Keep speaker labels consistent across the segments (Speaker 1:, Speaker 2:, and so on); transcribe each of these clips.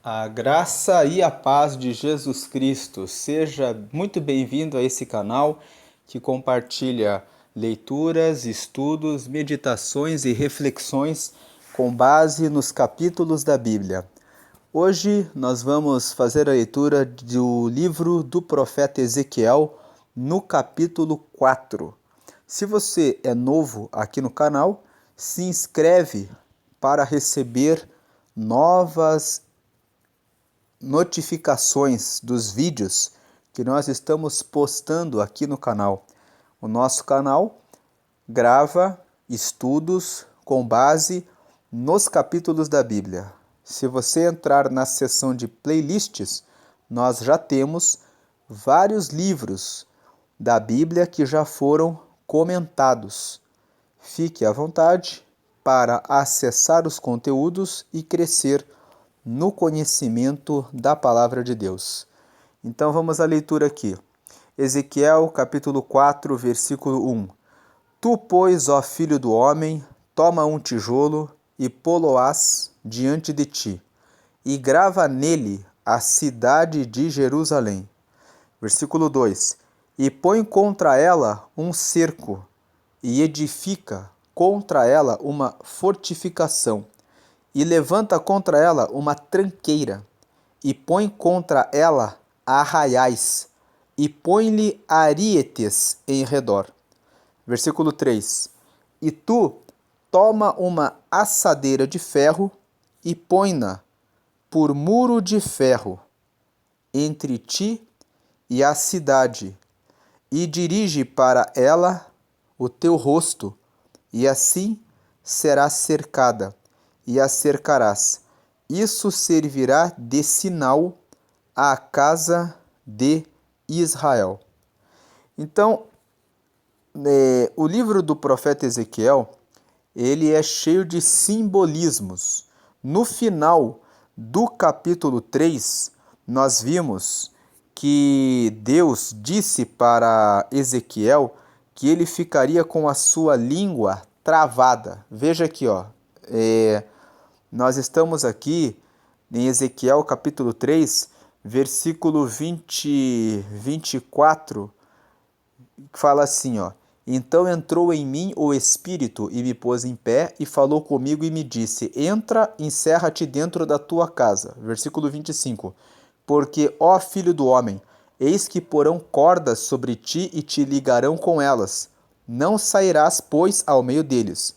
Speaker 1: A graça e a paz de Jesus Cristo. Seja muito bem-vindo a esse canal que compartilha leituras, estudos, meditações e reflexões com base nos capítulos da Bíblia. Hoje nós vamos fazer a leitura do livro do profeta Ezequiel no capítulo 4. Se você é novo aqui no canal, se inscreve para receber novas notificações dos vídeos que nós estamos postando aqui no canal. O nosso canal grava estudos com base nos capítulos da Bíblia. Se você entrar na seção de playlists, nós já temos vários livros da Bíblia que já foram comentados. Fique à vontade para acessar os conteúdos e crescer no conhecimento da palavra de Deus. Então vamos à leitura aqui. Ezequiel capítulo 4, versículo 1. Tu, pois, ó filho do homem, toma um tijolo e pô-lo-ás diante de ti, e grava nele a cidade de Jerusalém. Versículo 2. E põe contra ela um cerco, e edifica contra ela uma fortificação, e levanta contra ela uma tranqueira, e põe contra ela arraiais, e põe-lhe arietes em redor. Versículo 3. E tu toma uma assadeira de ferro, e põe-na por muro de ferro entre ti e a cidade, e dirige para ela o teu rosto, e assim será cercada, e a cercarás. Isso servirá de sinal à casa de Israel. Então, o livro do profeta Ezequiel, ele é cheio de simbolismos. No final do capítulo 3, nós vimos que Deus disse para Ezequiel que ele ficaria com a sua língua travada. Veja aqui, ó. Nós estamos aqui em Ezequiel capítulo 3, versículo 24, que fala assim, ó. Então entrou em mim o Espírito e me pôs em pé e falou comigo e me disse, entra, encerra-te dentro da tua casa. Versículo 25. Porque, ó filho do homem, eis que porão cordas sobre ti e te ligarão com elas. Não sairás, pois, ao meio deles.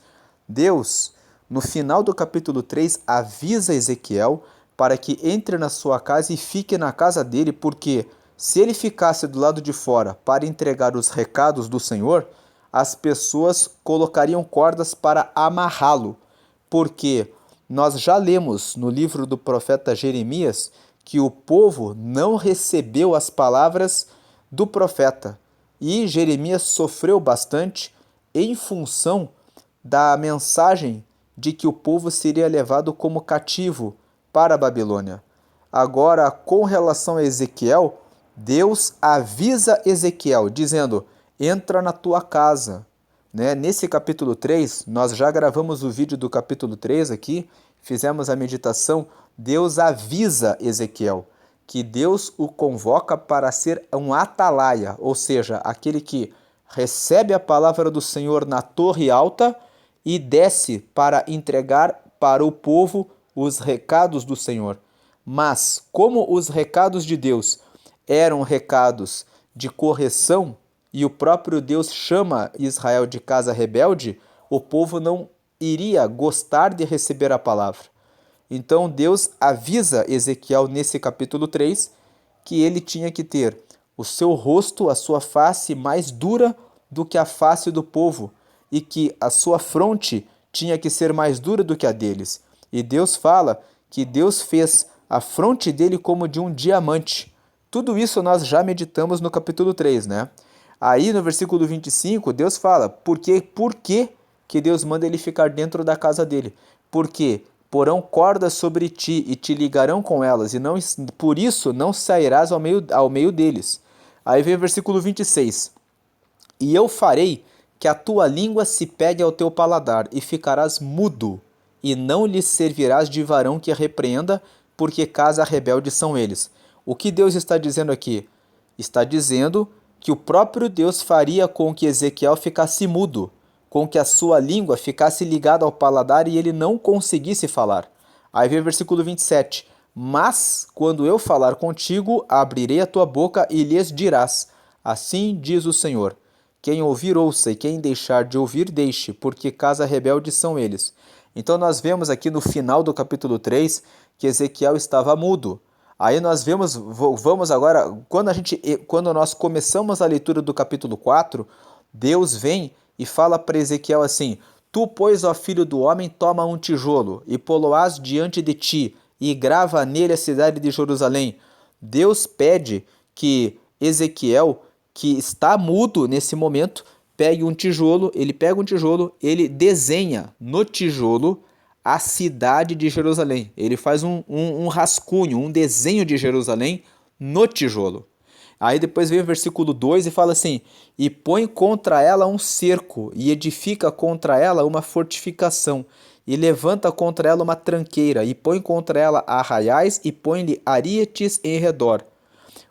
Speaker 1: Deus, no final do capítulo 3, avisa Ezequiel para que entre na sua casa e fique na casa dele, porque se ele ficasse do lado de fora para entregar os recados do Senhor, as pessoas colocariam cordas para amarrá-lo, porque nós já lemos no livro do profeta Jeremias que o povo não recebeu as palavras do profeta, e Jeremias sofreu bastante em função da mensagem de que o povo seria levado como cativo para a Babilônia. Agora, com relação a Ezequiel, Deus avisa Ezequiel, dizendo, entra na tua casa. Nesse capítulo 3, nós já gravamos o vídeo do capítulo 3 aqui, fizemos a meditação, Deus avisa Ezequiel que Deus o convoca para ser um atalaia, ou seja, aquele que recebe a palavra do Senhor na torre alta e desce para entregar para o povo os recados do Senhor. Mas, como os recados de Deus eram recados de correção, e o próprio Deus chama Israel de casa rebelde, o povo não iria gostar de receber a palavra. Então Deus avisa Ezequiel nesse capítulo 3 que ele tinha que ter o seu rosto, a sua face mais dura do que a face do povo, e que a sua fronte tinha que ser mais dura do que a deles. E Deus fala que Deus fez a fronte dele como de um diamante. Tudo isso nós já meditamos no capítulo 3, né? Aí no versículo 25, Deus fala, por que Deus manda ele ficar dentro da casa dele? Porque porão cordas sobre ti e te ligarão com elas, e não, por isso não sairás ao meio deles. Aí vem o versículo 26. E eu farei que a tua língua se pegue ao teu paladar, e ficarás mudo, e não lhe servirás de varão que repreenda, porque casa rebelde são eles. O que Deus está dizendo aqui? Está dizendo que o próprio Deus faria com que Ezequiel ficasse mudo, com que a sua língua ficasse ligada ao paladar e ele não conseguisse falar. Aí vem o versículo 27. Mas, quando eu falar contigo, abrirei a tua boca e lhes dirás: assim diz o Senhor. Quem ouvir, ouça, e quem deixar de ouvir, deixe, porque casa rebelde são eles. Então nós vemos aqui no final do capítulo 3 que Ezequiel estava mudo. Aí nós vamos agora, quando nós começamos a leitura do capítulo 4, Deus vem e fala para Ezequiel assim: tu, pois, ó filho do homem, toma um tijolo e poloás diante de ti e grava nele a cidade de Jerusalém. Deus pede que Ezequiel, que está mudo nesse momento, pegue um tijolo, ele pega um tijolo, ele desenha no tijolo a cidade de Jerusalém. Ele faz um rascunho, um desenho de Jerusalém no tijolo. Aí depois vem o versículo 2 e fala assim: e põe contra ela um cerco, e edifica contra ela uma fortificação, e levanta contra ela uma tranqueira, e põe contra ela arraiais, e põe-lhe arietes em redor.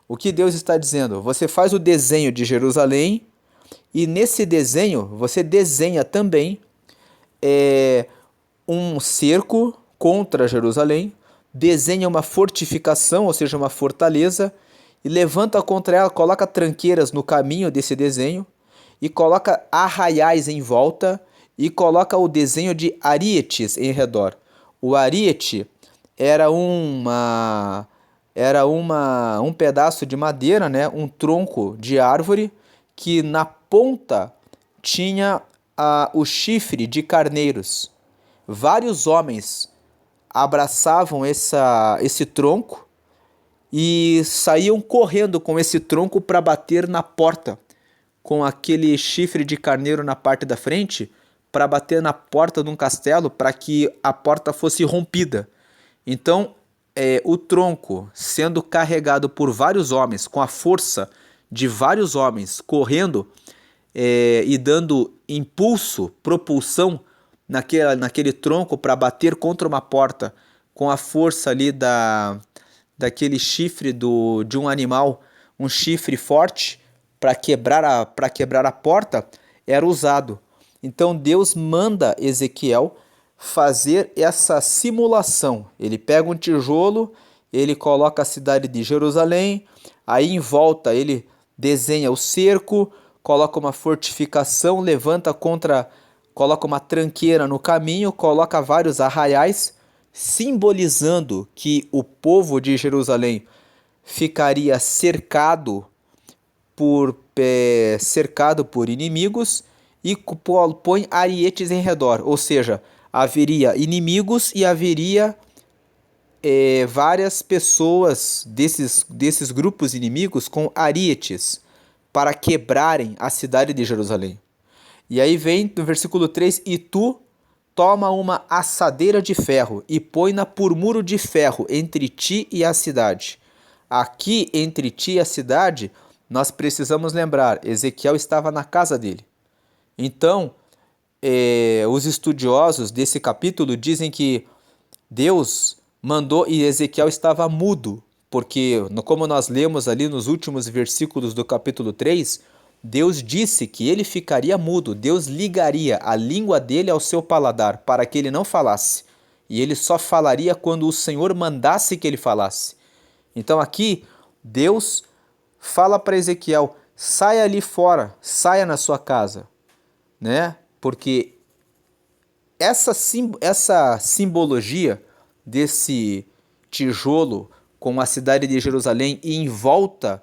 Speaker 1: O que Deus está dizendo? Você faz o desenho de Jerusalém, e nesse desenho você desenha também um cerco contra Jerusalém, desenha uma fortificação, ou seja, uma fortaleza, e levanta contra ela, coloca tranqueiras no caminho desse desenho, e coloca arraiais em volta, e coloca o desenho de arietes em redor. O ariete era um pedaço de madeira, né, um tronco de árvore, que na ponta tinha o chifre de carneiros. Vários homens abraçavam esse tronco e saíam correndo com esse tronco para bater na porta, com aquele chifre de carneiro na parte da frente, para bater na porta de um castelo, para que a porta fosse rompida. Então, o tronco sendo carregado por vários homens, com a força de vários homens correndo e dando impulso, propulsão naquele tronco para bater contra uma porta, com a força ali daquele chifre de um animal, um chifre forte para quebrar a porta, era usado. Então Deus manda Ezequiel fazer essa simulação. Ele pega um tijolo, ele coloca a cidade de Jerusalém, aí em volta ele desenha o cerco, coloca uma fortificação, coloca uma tranqueira no caminho, coloca vários arraiais, simbolizando que o povo de Jerusalém ficaria cercado por inimigos, e põe arietes em redor, ou seja, haveria inimigos e haveria várias pessoas desses grupos inimigos com arietes para quebrarem a cidade de Jerusalém. E aí vem no versículo 3: e tu toma uma assadeira de ferro e põe-na por muro de ferro entre ti e a cidade. Aqui, entre ti e a cidade, nós precisamos lembrar, Ezequiel estava na casa dele. Então, os estudiosos desse capítulo dizem que Deus mandou e Ezequiel estava mudo, porque, como nós lemos ali nos últimos versículos do capítulo 3, Deus disse que ele ficaria mudo, Deus ligaria a língua dele ao seu paladar para que ele não falasse, e ele só falaria quando o Senhor mandasse que ele falasse. Então aqui, Deus fala para Ezequiel: saia ali fora, saia na sua casa, né? Porque essa simbologia desse tijolo com a cidade de Jerusalém e em volta,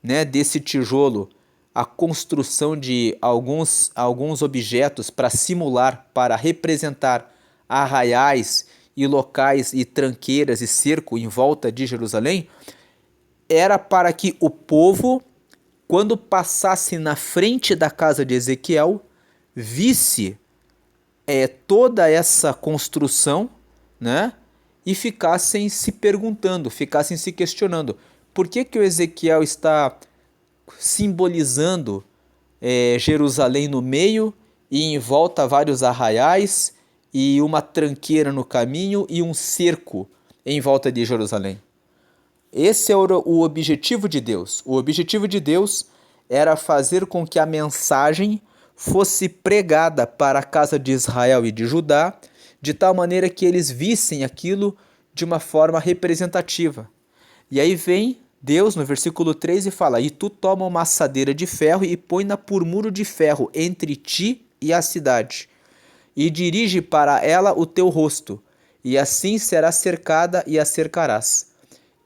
Speaker 1: né, desse tijolo a construção de alguns objetos para simular, para representar arraiais e locais e tranqueiras e cerco em volta de Jerusalém, era para que o povo, quando passasse na frente da casa de Ezequiel, visse toda essa construção, né? E ficassem se perguntando, ficassem se questionando: por que o Ezequiel está simbolizando Jerusalém no meio e em volta vários arraiais e uma tranqueira no caminho e um cerco em volta de Jerusalém. Esse era o objetivo de Deus. O objetivo de Deus era fazer com que a mensagem fosse pregada para a casa de Israel e de Judá, de tal maneira que eles vissem aquilo de uma forma representativa. E aí vem Deus no versículo 3 e fala: "E tu toma uma assadeira de ferro e põe-na por muro de ferro entre ti e a cidade, e dirige para ela o teu rosto, e assim será cercada e a cercarás.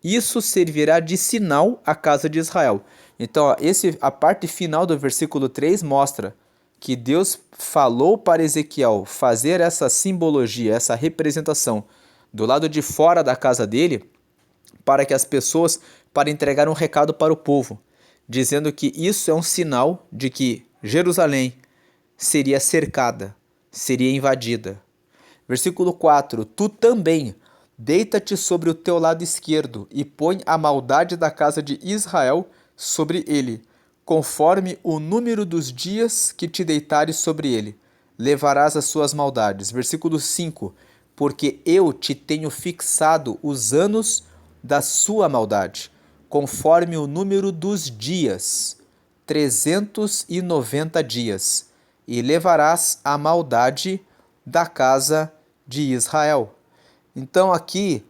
Speaker 1: Isso servirá de sinal à casa de Israel." Então, a parte final do versículo 3 mostra que Deus falou para Ezequiel fazer essa simbologia, essa representação do lado de fora da casa dele, para entregar um recado para o povo, dizendo que isso é um sinal de que Jerusalém seria cercada, seria invadida. Versículo 4: "Tu também deita-te sobre o teu lado esquerdo e põe a maldade da casa de Israel sobre ele, conforme o número dos dias que te deitares sobre ele. Levarás as suas maldades." Versículo 5: "Porque eu te tenho fixado os anos da sua maldade, conforme o número dos dias, 390 dias, e levarás a maldade da casa de Israel." Então aqui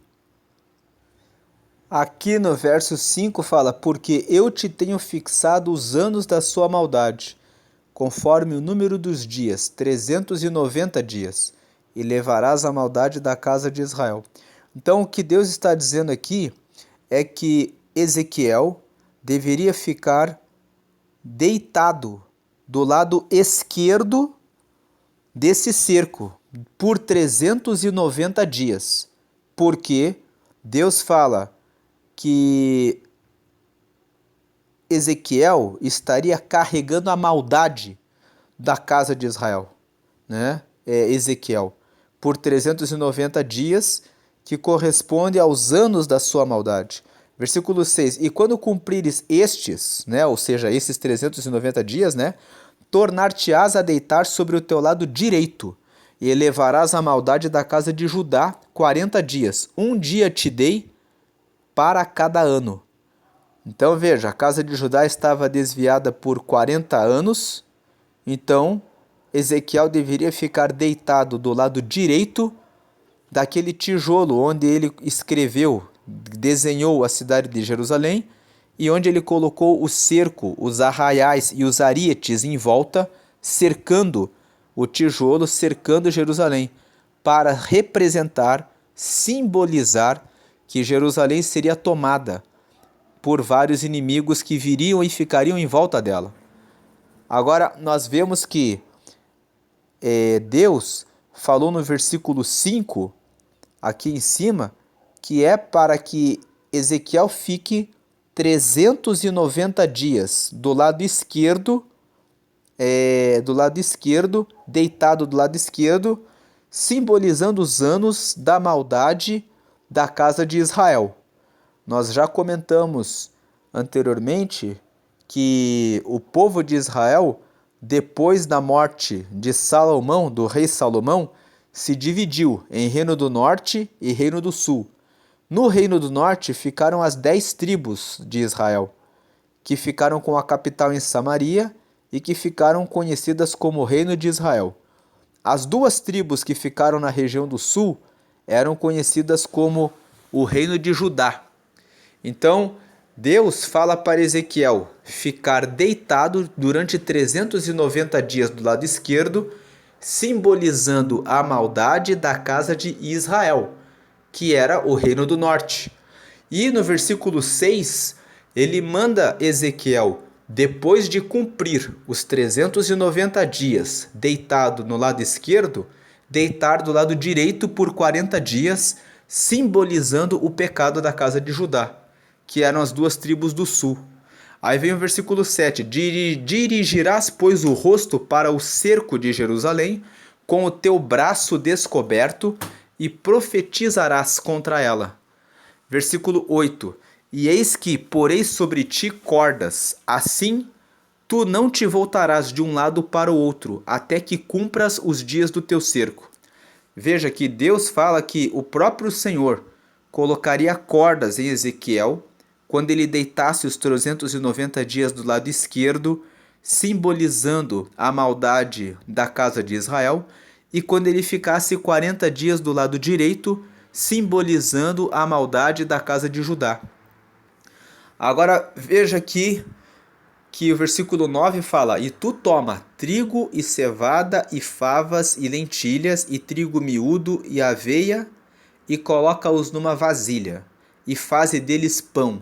Speaker 1: no verso 5 fala: "Porque eu te tenho fixado os anos da sua maldade, conforme o número dos dias, 390 dias, e levarás a maldade da casa de Israel." Então o que Deus está dizendo aqui é que Ezequiel deveria ficar deitado do lado esquerdo desse cerco por 390 dias, porque Deus fala que Ezequiel estaria carregando a maldade da casa de Israel, né? Ezequiel, por 390 dias, que corresponde aos anos da sua maldade. Versículo 6: "E quando cumprires estes", né, ou seja, esses 390 dias, né, "tornar-te-ás a deitar sobre o teu lado direito, e elevarás a maldade da casa de Judá 40 dias. Um dia te dei para cada ano." Então veja, a casa de Judá estava desviada por 40 anos, então Ezequiel deveria ficar deitado do lado direito daquele tijolo onde ele escreveu, desenhou a cidade de Jerusalém, e onde ele colocou o cerco, os arraiais e os arietes em volta, cercando o tijolo, cercando Jerusalém, para representar, simbolizar que Jerusalém seria tomada por vários inimigos que viriam e ficariam em volta dela. Agora, nós vemos que Deus falou no versículo 5, aqui em cima, que é para que Ezequiel fique 390 dias do lado esquerdo, deitado do lado esquerdo, simbolizando os anos da maldade da casa de Israel. Nós já comentamos anteriormente que o povo de Israel, depois da morte de Salomão, do rei Salomão, se dividiu em Reino do Norte e Reino do Sul. No Reino do Norte ficaram as 10 tribos de Israel, que ficaram com a capital em Samaria e que ficaram conhecidas como Reino de Israel. As 2 tribos que ficaram na região do Sul eram conhecidas como o Reino de Judá. Então, Deus fala para Ezequiel ficar deitado durante 390 dias do lado esquerdo, simbolizando a maldade da casa de Israel, que era o Reino do Norte. E no versículo 6, ele manda Ezequiel, depois de cumprir os 390 dias deitado no lado esquerdo, deitar do lado direito por 40 dias, simbolizando o pecado da casa de Judá, que eram as 2 tribos do sul. Aí vem o versículo 7. Dirigirás, pois, o rosto para o cerco de Jerusalém, com o teu braço descoberto, e profetizarás contra ela. Versículo 8. E eis que porei sobre ti cordas, assim tu não te voltarás de um lado para o outro, até que cumpras os dias do teu cerco. Veja que Deus fala que o próprio Senhor colocaria cordas em Ezequiel quando ele deitasse os 390 dias do lado esquerdo, simbolizando a maldade da casa de Israel, e quando ele ficasse 40 dias do lado direito, simbolizando a maldade da casa de Judá. Agora veja aqui que o versículo 9 fala: E tu toma trigo e cevada e favas e lentilhas e trigo miúdo e aveia e coloca-os numa vasilha e faze deles pão,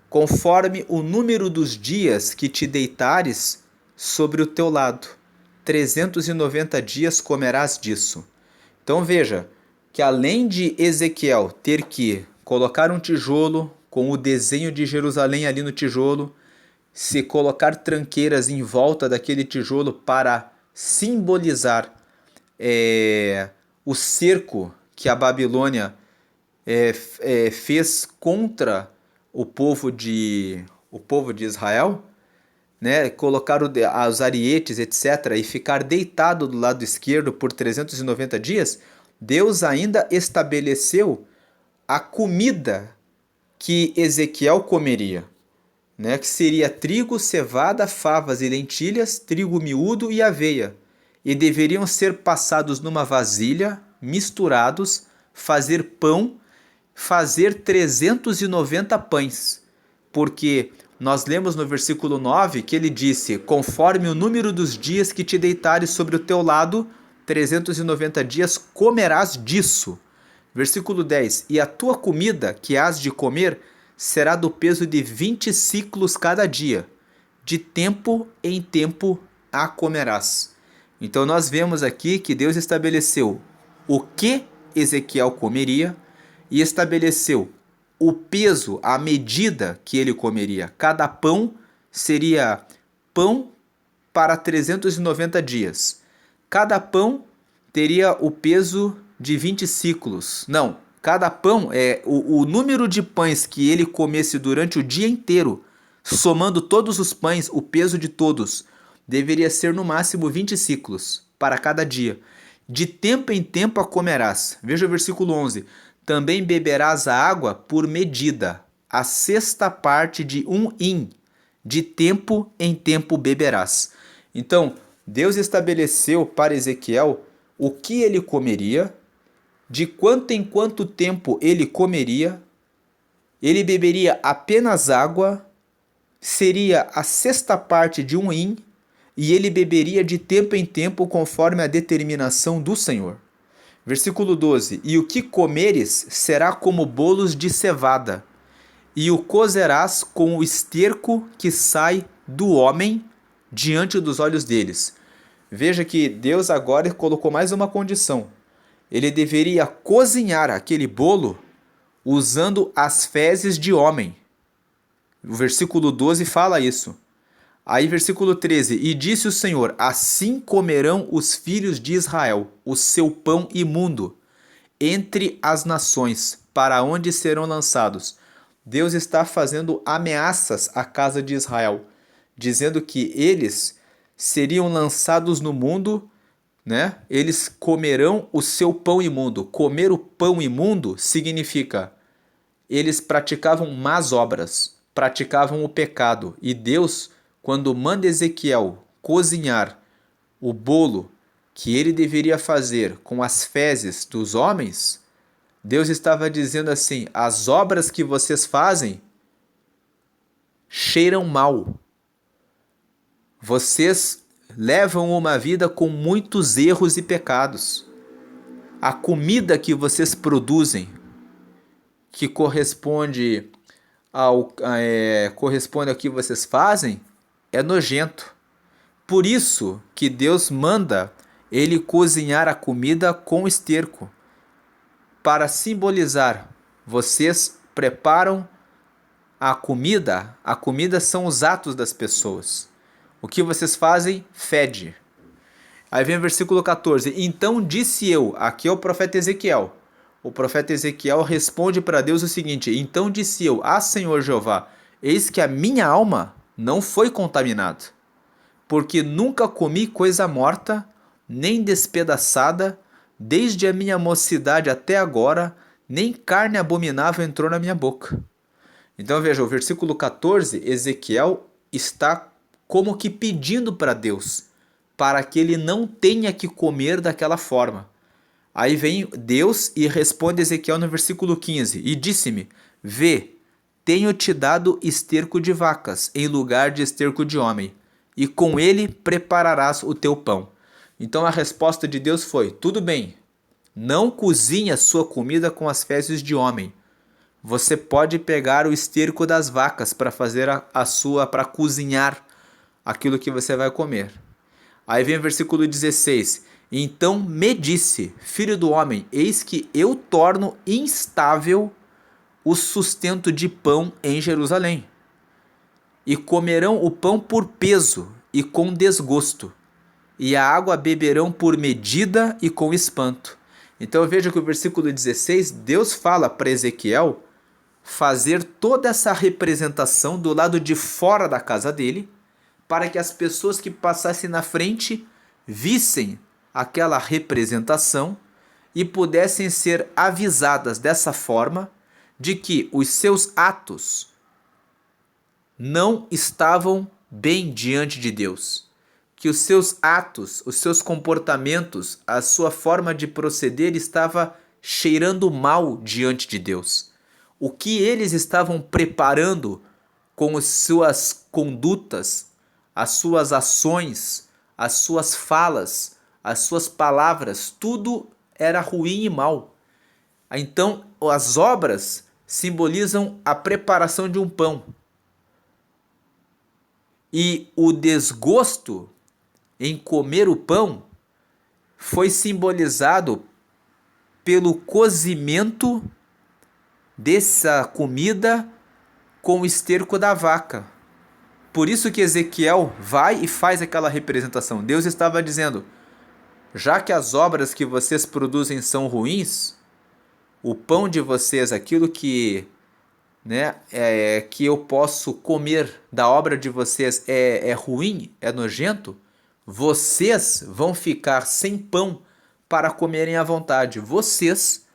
Speaker 1: conforme o número dos dias que te deitares sobre o teu lado. 390 dias comerás disso. Então veja que além de Ezequiel ter que colocar um tijolo com o desenho de Jerusalém ali no tijolo, se colocar tranqueiras em volta daquele tijolo para simbolizar o cerco que a Babilônia fez contra o povo de Israel, né? Colocar os arietes, etc., e ficar deitado do lado esquerdo por 390 dias, Deus ainda estabeleceu a comida que Ezequiel comeria, né? Que seria trigo, cevada, favas e lentilhas, trigo miúdo e aveia, e deveriam ser passados numa vasilha, misturados, fazer pão, fazer 390 pães, porque nós lemos no versículo 9 que ele disse: conforme o número dos dias que te deitares sobre o teu lado, 390 dias comerás disso. Versículo 10: E a tua comida que hás de comer será do peso de 20 ciclos cada dia, de tempo em tempo a comerás. Então nós vemos aqui que Deus estabeleceu o que Ezequiel comeria e estabeleceu o peso, a medida que ele comeria. Cada pão seria pão para 390 dias. Cada pão teria o peso de 20 ciclos. Não, cada pão é o número de pães que ele comesse durante o dia inteiro, somando todos os pães, o peso de todos, deveria ser no máximo 20 ciclos para cada dia. De tempo em tempo a comerás. Veja o versículo 11. Também beberás a água por medida, a sexta parte de um hin, de tempo em tempo beberás. Então, Deus estabeleceu para Ezequiel o que ele comeria, de quanto em quanto tempo ele comeria, ele beberia apenas água, seria a sexta parte de um hin, e ele beberia de tempo em tempo conforme a determinação do Senhor. Versículo 12: E o que comeres será como bolos de cevada, e o cozerás com o esterco que sai do homem diante dos olhos deles. Veja que Deus agora colocou mais uma condição. Ele deveria cozinhar aquele bolo usando as fezes de homem. O versículo 12 fala isso. Aí versículo 13, e disse o Senhor, assim comerão os filhos de Israel o seu pão imundo entre as nações, para onde serão lançados. Deus está fazendo ameaças à casa de Israel, dizendo que eles seriam lançados no mundo, né? Eles comerão o seu pão imundo. Comer o pão imundo significa eles praticavam más obras, praticavam o pecado, e Deus, quando manda Ezequiel cozinhar o bolo que ele deveria fazer com as fezes dos homens, Deus estava dizendo assim: as obras que vocês fazem cheiram mal. Vocês levam uma vida com muitos erros e pecados. A comida que vocês produzem, que corresponde ao que vocês fazem, é nojento. Por isso que Deus manda ele cozinhar a comida com esterco, para simbolizar: vocês preparam a comida são os atos das pessoas. O que vocês fazem fede. Aí vem o versículo 14. Então disse eu, aqui é o profeta Ezequiel. O profeta Ezequiel responde para Deus o seguinte: então disse eu, Senhor Jeová, eis que a minha alma não foi contaminada, porque nunca comi coisa morta, nem despedaçada, desde a minha mocidade até agora, nem carne abominável entrou na minha boca. Então veja, o versículo 14, Ezequiel está como que pedindo para Deus, para que ele não tenha que comer daquela forma. Aí vem Deus e responde a Ezequiel no versículo 15, e disse-me, vê, tenho te dado esterco de vacas, em lugar de esterco de homem, e com ele prepararás o teu pão. Então a resposta de Deus foi, tudo bem, não cozinhe a sua comida com as fezes de homem. Você pode pegar o esterco das vacas para fazer para cozinhar aquilo que você vai comer. Aí vem o versículo 16. Então me disse, filho do homem, eis que eu torno instável o sustento de pão em Jerusalém. E comerão o pão por peso e com desgosto, e a água beberão por medida e com espanto. Então veja que o versículo 16, Deus fala para Ezequiel fazer toda essa representação do lado de fora da casa dele, para que as pessoas que passassem na frente vissem aquela representação e pudessem ser avisadas dessa forma de que os seus atos não estavam bem diante de Deus, que os seus atos, os seus comportamentos, a sua forma de proceder estava cheirando mal diante de Deus. O que eles estavam preparando com as suas condutas, as suas ações, as suas falas, as suas palavras, tudo era ruim e mal. Então, as obras simbolizam a preparação de um pão. E o desgosto em comer o pão foi simbolizado pelo cozimento dessa comida com o esterco da vaca. Por isso que Ezequiel vai e faz aquela representação. Deus estava dizendo, já que as obras que vocês produzem são ruins, o pão de vocês, aquilo que que eu posso comer da obra de vocês é ruim, é nojento, vocês vão ficar sem pão para comerem à vontade. Vocês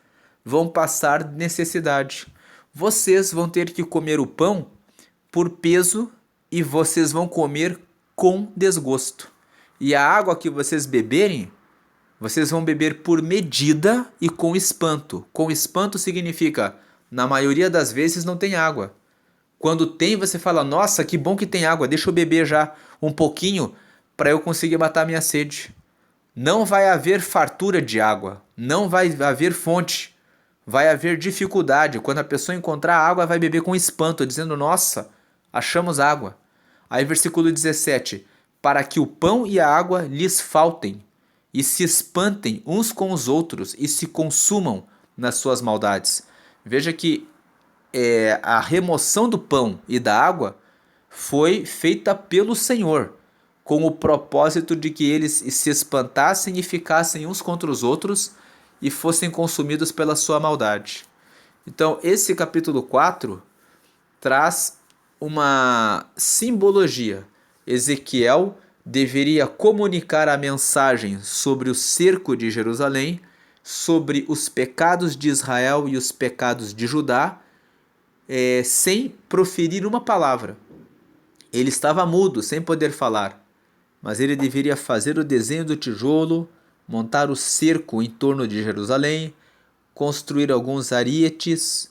Speaker 1: vão passar necessidade. Vocês vão ter que comer o pão por peso e vocês vão comer com desgosto. E a água que vocês beberem, vocês vão beber por medida e com espanto. Com espanto significa, na maioria das vezes não tem água. Quando tem, você fala, nossa, que bom que tem água, deixa eu beber já um pouquinho para eu conseguir matar minha sede. Não vai haver fartura de água, não vai haver fonte, vai haver dificuldade. Quando a pessoa encontrar água, vai beber com espanto, dizendo, nossa, achamos água. Aí versículo 17, para que o pão e a água lhes faltem, e se espantem uns com os outros, e se consumam nas suas maldades. Veja que a remoção do pão e da água foi feita pelo Senhor, com o propósito de que eles se espantassem e ficassem uns contra os outros e fossem consumidos pela sua maldade. Então, esse capítulo 4 traz uma simbologia. Ezequiel deveria comunicar a mensagem sobre o cerco de Jerusalém, sobre os pecados de Israel e os pecados de Judá, sem proferir uma palavra. Ele estava mudo, sem poder falar, mas ele deveria fazer o desenho do tijolo, montar o cerco em torno de Jerusalém, construir alguns arietes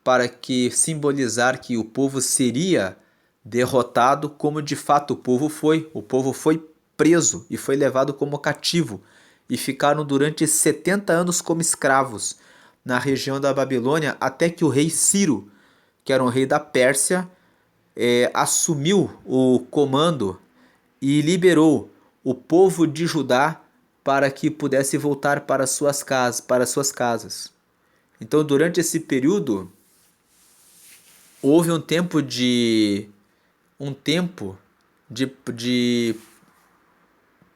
Speaker 1: para que simbolizar que o povo seria derrotado, como de fato o povo foi. O povo foi preso e foi levado como cativo e ficaram durante 70 anos como escravos na região da Babilônia, até que o rei Ciro, que era um rei da Pérsia, assumiu o comando e liberou o povo de Judá para que pudesse voltar para suas casas. Então, durante esse período, houve um tempo de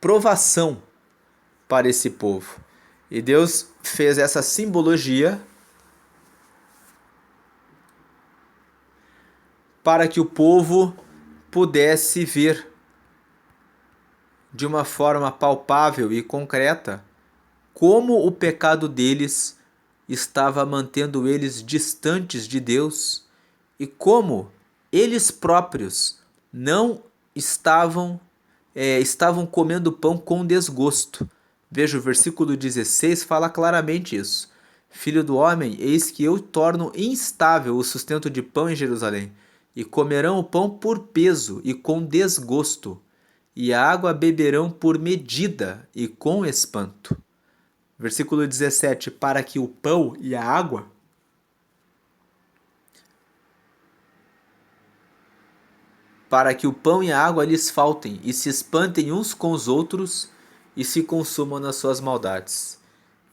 Speaker 1: provação para esse povo. E Deus fez essa simbologia para que o povo pudesse ver de uma forma palpável e concreta como o pecado deles estava mantendo eles distantes de Deus e como eles próprios não estavam comendo pão com desgosto. Veja, o versículo 16 fala claramente isso. Filho do homem, eis que eu torno instável o sustento de pão em Jerusalém, e comerão o pão por peso e com desgosto, e a água beberão por medida e com espanto. Versículo 17, para que o pão e a água lhes faltem e se espantem uns com os outros e se consumam nas suas maldades.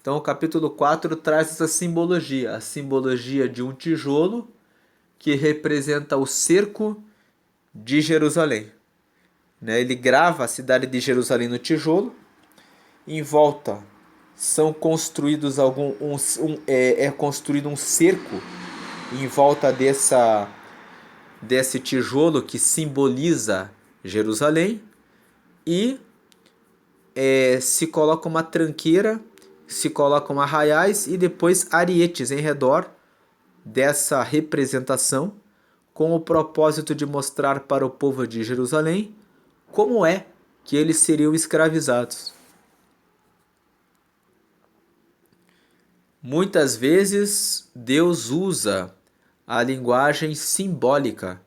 Speaker 1: Então o capítulo 4 traz essa simbologia, a simbologia de um tijolo que representa o cerco de Jerusalém. Ele grava a cidade de Jerusalém no tijolo, em volta são construídos construído um cerco em volta desse tijolo que simboliza Jerusalém e se coloca uma tranqueira, se colocam arraiais e depois arietes em redor dessa representação, com o propósito de mostrar para o povo de Jerusalém como é que eles seriam escravizados. Muitas vezes Deus usa a linguagem simbólica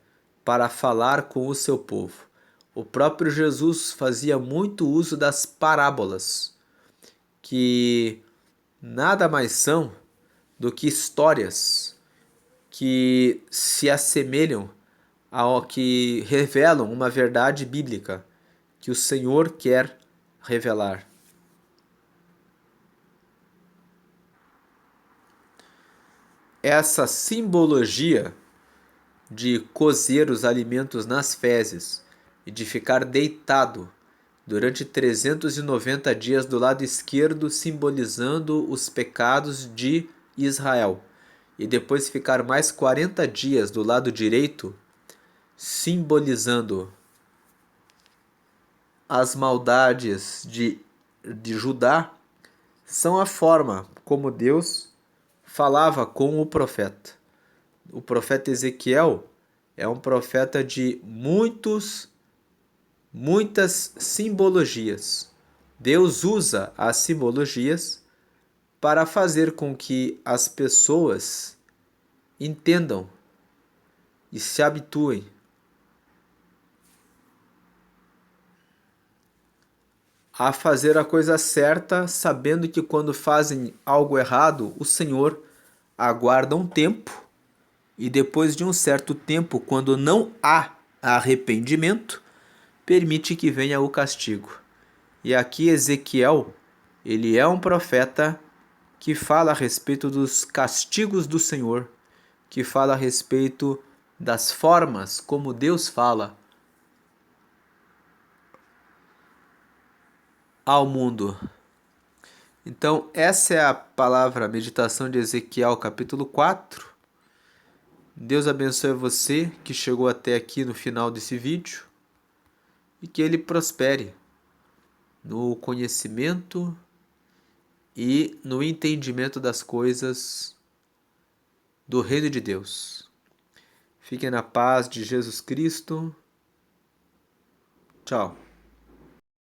Speaker 1: para falar com o seu povo. O próprio Jesus fazia muito uso das parábolas, que nada mais são do que histórias que se assemelham ao que revelam uma verdade bíblica que o Senhor quer revelar. Essa simbologia de cozer os alimentos nas fezes e de ficar deitado durante 390 dias do lado esquerdo, simbolizando os pecados de Israel, e depois ficar mais 40 dias do lado direito, simbolizando as maldades de Judá, são a forma como Deus falava com o profeta. O profeta Ezequiel é um profeta de muitas simbologias. Deus usa as simbologias para fazer com que as pessoas entendam e se habituem a fazer a coisa certa, sabendo que quando fazem algo errado, o Senhor aguarda um tempo e depois de um certo tempo, quando não há arrependimento, permite que venha o castigo. E aqui Ezequiel, ele é um profeta que fala a respeito dos castigos do Senhor, que fala a respeito das formas como Deus fala ao mundo. Então, essa é a palavra, a meditação de Ezequiel, capítulo 4. Deus abençoe você que chegou até aqui no final desse vídeo e que ele prospere no conhecimento e no entendimento das coisas do reino de Deus. Fiquem na paz de Jesus Cristo. Tchau.